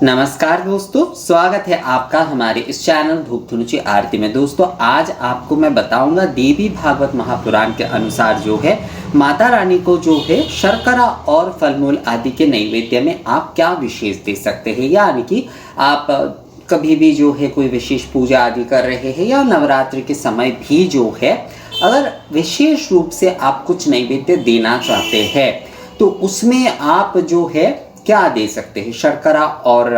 नमस्कार दोस्तों, स्वागत है आपका हमारे इस चैनल धूप धुनुची आरती में। दोस्तों आज आपको मैं बताऊंगा देवी भागवत महापुराण के अनुसार जो है माता रानी को जो है शर्करा और फल मूल आदि के नैवेद्य में आप क्या विशेष दे सकते हैं। यानी कि आप कभी भी जो है कोई विशेष पूजा आदि कर रहे हैं या नवरात्रि के समय भी जो है अगर विशेष रूप से आप कुछ नैवेद्य देना चाहते हैं तो उसमें आप जो है क्या दे सकते हैं। शर्करा और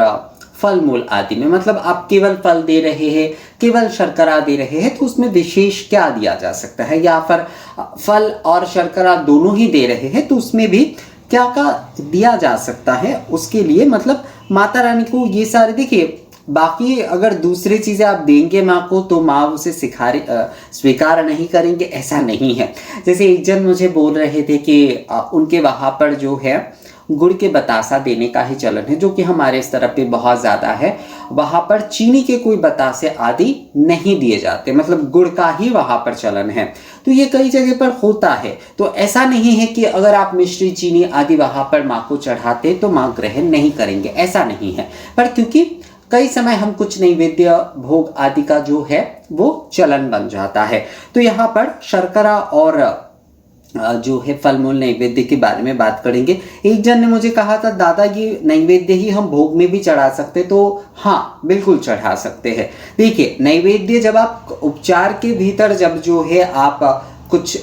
फल मूल आदि में मतलब आप केवल फल दे रहे हैं, केवल शर्करा दे रहे हैं तो उसमें विशेष क्या दिया जा सकता है, या फिर फल और शर्करा दोनों ही दे रहे हैं तो उसमें भी क्या क्या दिया जा सकता है। उसके लिए मतलब माता रानी को ये सारे देखिए, बाकी अगर दूसरी चीज़ें आप देंगे माँ को तो माँ उसे स्वीकार नहीं करेंगे, ऐसा नहीं है। जैसे एक जन मुझे बोल रहे थे कि उनके वहाँ पर जो है गुड़ के बतासा देने का ही चलन है, जो कि हमारे इस तरफ पे बहुत ज़्यादा है। वहाँ पर चीनी के कोई बतासे आदि नहीं दिए जाते, मतलब गुड़ का ही वहाँ पर चलन है। तो ये कई जगह पर होता है, तो ऐसा नहीं है कि अगर आप मिश्री चीनी आदि वहाँ पर माँ को चढ़ाते तो माँ ग्रहण नहीं करेंगे, ऐसा नहीं है। पर क्योंकि कई समय हम कुछ नैवेद्य भोग आदि का जो है वो चलन बन जाता है, तो यहाँ पर शर्करा और जो है फल मूल नैवेद्य के बारे में बात करेंगे। एक जन ने मुझे कहा था दादा ये नैवेद्य ही हम भोग में भी चढ़ा सकते, तो हाँ बिल्कुल चढ़ा सकते हैं। देखिए नैवेद्य जब आप उपचार के भीतर जब जो है आप कुछ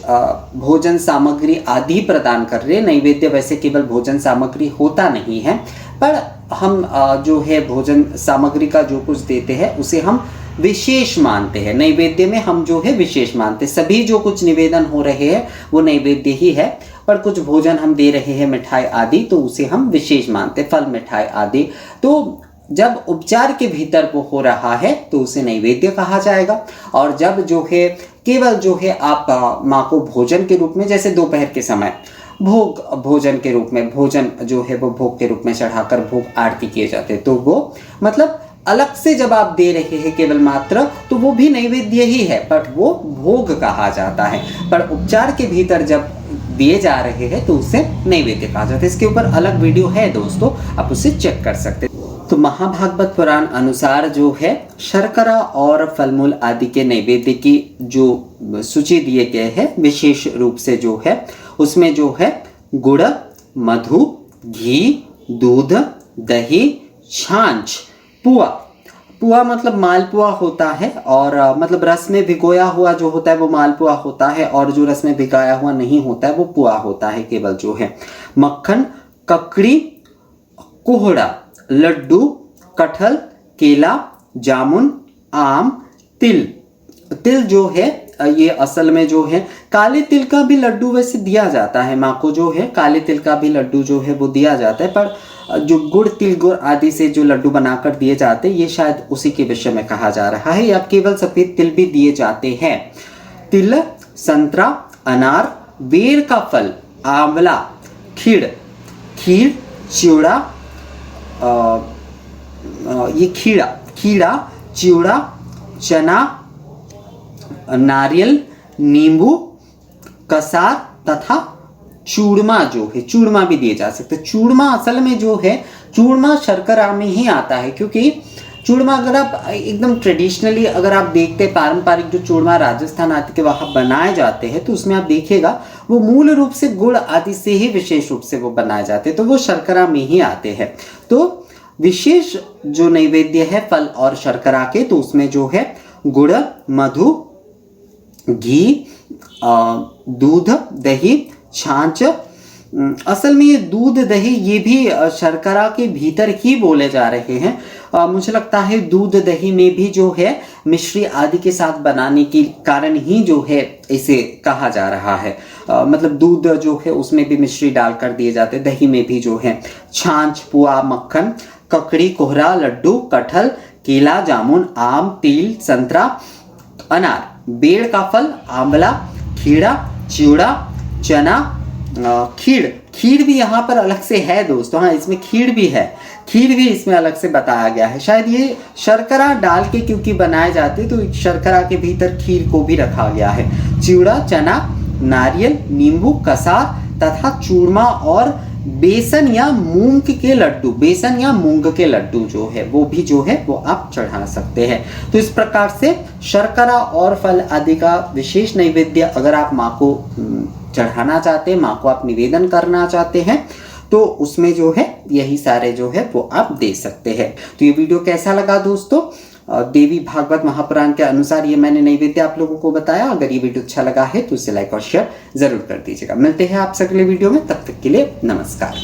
भोजन सामग्री आदि प्रदान कर रहे हैं, नैवेद्य वैसे केवल भोजन सामग्री होता नहीं है, पर हम जो है भोजन सामग्री का जो कुछ देते हैं उसे हम विशेष मानते हैं। नैवेद्य में हम जो है विशेष मानते हैं। सभी जो कुछ निवेदन हो रहे हैं वो नैवेद्य ही है, पर कुछ भोजन हम दे रहे हैं मिठाई आदि तो उसे हम विशेष मानते हैं, फल मिठाई आदि। तो जब उपचार के भीतर वो हो रहा है तो उसे नैवेद्य कहा जाएगा। और जब जो है केवल जो है आप माँ को भोजन के रूप में, जैसे दोपहर के समय भोजन के रूप में भोजन जो है वो भोग के रूप में चढ़ाकर भोग आरती किए जाते हैं, तो वो मतलब अलग से जब आप दे रहे हैं केवल मात्र तो वो भी नैवेद्य ही है, बट वो भोग कहा जाता है। पर उपचार के भीतर जब दिए जा रहे हैं तो उसे नैवेद्य कहा जाता है। इसके ऊपर अलग वीडियो है दोस्तों, आप उसे चेक कर सकते हैं। तो महाभागवत पुराण अनुसार जो है शर्करा और फल मूल आदि के नैवेद्य की जो सूची दिए गए हैं विशेष रूप से जो है उसमें जो है गुड़, मधु, घी, दूध, दही, छाछ, पुआ मतलब मालपुआ होता है, और मतलब रस में भिगोया हुआ जो होता है वो मालपुआ होता है, और जो रस में भिगाया हुआ नहीं होता है वो पुआ होता है केवल जो है। मक्खन, ककड़ी, कोहड़ा, लड्डू, कटहल, केला, जामुन, आम, तिल जो है ये असल में जो है काले तिल का भी लड्डू वैसे दिया जाता है माँ को, जो है काले तिल का भी लड्डू जो है वो दिया जाता है, पर जो गुड़ तिल गुड़ आदि से जो लड्डू बनाकर दिए जाते हैं ये शायद उसी के विषय में कहा जा रहा है, या केवल सफेद तिल भी दिए जाते हैं। तिल, संतरा, अनार, बेर का फल, आंवला, खीर, चिवड़ा, ये खीरा, चिवड़ा, चना, नारियल, नींबू, कसार तथा चूरमा जो है, चूरमा भी दिए जा सकते हैं। चूरमा असल में जो है चूरमा शर्करा में ही आता है, क्योंकि चूरमा अगर आप एकदम ट्रेडिशनली अगर आप देखते हैं पारंपरिक जो चूरमा राजस्थान आदि के वहाँ बनाए जाते हैं तो उसमें आप देखिएगा वो मूल रूप से गुड़ आदि से ही विशेष रूप से वो बनाए जाते हैं, तो वो शर्करा में ही आते हैं। तो विशेष जो नैवेद्य है फल और शर्करा के, तो उसमें जो है गुड़, मधु, घी, दूध, दही, छाछ। असल में ये दूध दही ये भी शर्करा के भीतर ही बोले जा रहे हैं। मुझे लगता है दूध दही में भी जो है मिश्री आदि के साथ बनाने के कारण ही जो है इसे कहा जा रहा है। मतलब दूध जो है उसमें भी मिश्री डालकर दिए जाते हैं, दही में भी जो है छाछ, पुआ, मक्खन, ककड़ी, कोहरा, लड्डू, कटहल, केला, जामुन, आम, तिल, संतरा, अनार, बेर का फल, आंवला, खीरा, चिवड़ा, चना, खीर भी यहाँ पर अलग से है दोस्तों। हाँ इसमें खीर भी इसमें अलग से बताया गया है। शायद ये शर्करा डाल के क्योंकि बनाए जाते तो शर्करा के भीतर खीर को भी रखा गया है। चिवड़ा, चना, नारियल, नींबू, कसार तथा चूरमा और बेसन या मूंग के लड्डू, बेसन या मूंग के लड्डू जो है वो भी जो है वो आप चढ़ा सकते हैं। तो इस प्रकार से शर्करा और फल आदि का विशेष नैवेद्य अगर आप माँ को चढ़ाना चाहते हैं, माँ को आप निवेदन करना चाहते हैं, तो उसमें जो है यही सारे जो है वो आप दे सकते हैं। तो ये वीडियो कैसा लगा दोस्तों? देवी भागवत महापुराण के अनुसार ये मैंने नैवेद्य आप लोगों को बताया। अगर ये वीडियो अच्छा लगा है तो इसे लाइक और शेयर जरूर कर दीजिएगा। मिलते हैं आपसे अगले वीडियो में, तब तक के लिए नमस्कार।